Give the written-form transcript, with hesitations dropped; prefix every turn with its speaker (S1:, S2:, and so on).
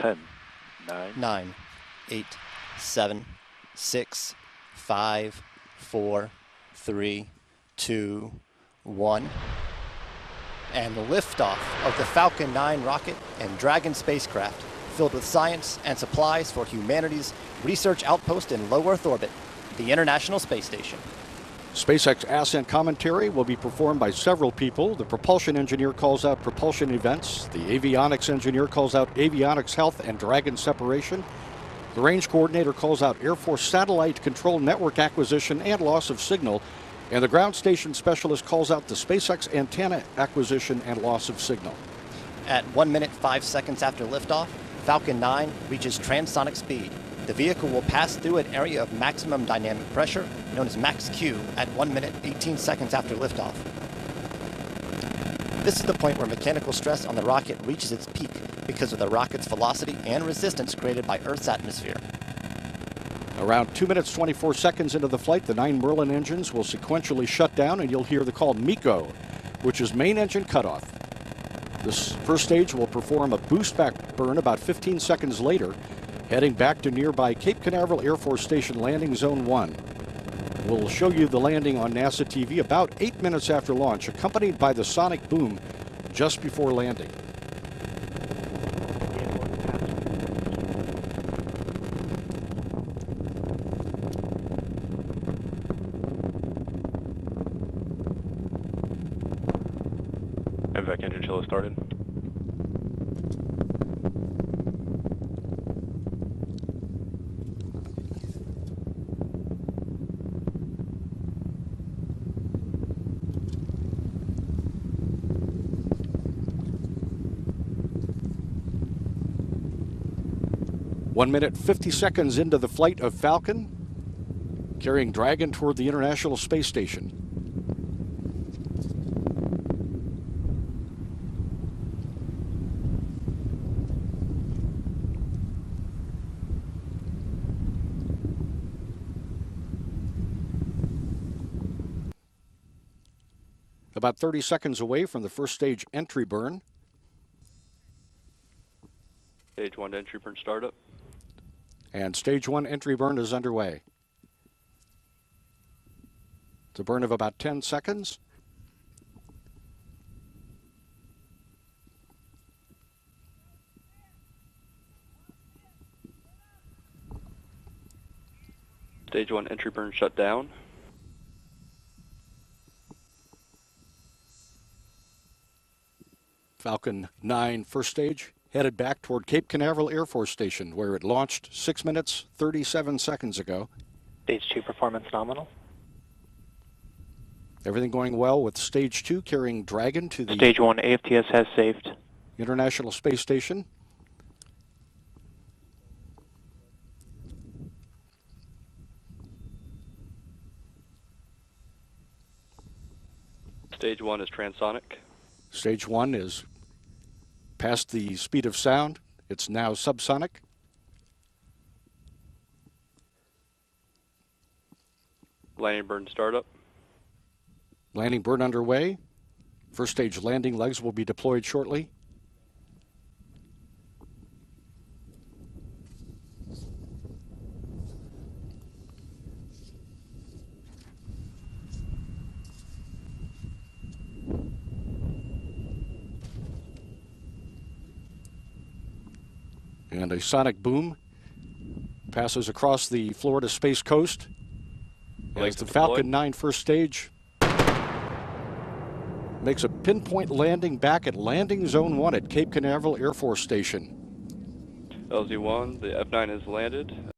S1: 10, 9,
S2: 9, 8, 7, 6, 5, 4, 3, 2, 1. And the liftoff of the Falcon 9 rocket and Dragon spacecraft, filled with science and supplies for humanity's research outpost in low Earth orbit, the International Space Station.
S3: SpaceX ascent commentary will be performed by several people. The propulsion engineer calls out propulsion events. The avionics engineer calls out avionics health and Dragon separation. The range coordinator calls out Air Force satellite control network acquisition and loss of signal. And the ground station specialist calls out the SpaceX antenna acquisition and loss of signal.
S2: At 1 minute 5 seconds after liftoff, Falcon 9 reaches transonic speed. The vehicle will pass through an area of maximum dynamic pressure, known as max Q, at 1 minute 18 seconds after liftoff. This is the point where mechanical stress on the rocket reaches its peak because of the rocket's velocity and resistance created by Earth's atmosphere.
S3: Around 2 minutes 24 seconds into the flight, the 9 Merlin engines will sequentially shut down, and you'll hear the call MECO, which is main engine cutoff. This first stage will perform a boost back burn about 15 seconds later, heading back to nearby Cape Canaveral Air Force Station Landing Zone 1. We'll show you the landing on NASA TV about 8 minutes after launch, accompanied by the sonic boom just before landing.
S1: Evac engine chill has started.
S3: One minute 50 seconds into the flight of Falcon, carrying Dragon toward the International Space Station. About 30 seconds away from the first stage entry burn.
S1: Stage 1 entry burn startup.
S3: And stage 1 entry burn is underway. It's a burn of about 10 seconds.
S1: Stage 1 entry burn shut down.
S3: Falcon 9 first stage headed back toward Cape Canaveral Air Force Station, where it launched 6 minutes 37 seconds ago.
S4: Stage 2 performance nominal.
S3: Everything going well with stage 2 carrying Dragon to the
S4: Stage 1 AFTS has saved.
S3: International Space Station.
S1: Stage 1 is transonic.
S3: Stage 1 is past the speed of sound. It's now subsonic.
S1: Landing burn startup.
S3: Landing burn underway. First stage landing legs will be deployed shortly. And a sonic boom passes across the Florida Space Coast as the Falcon 9 first stage makes a pinpoint landing back at Landing Zone 1 at Cape Canaveral Air Force Station.
S1: LZ1, the F9 has landed.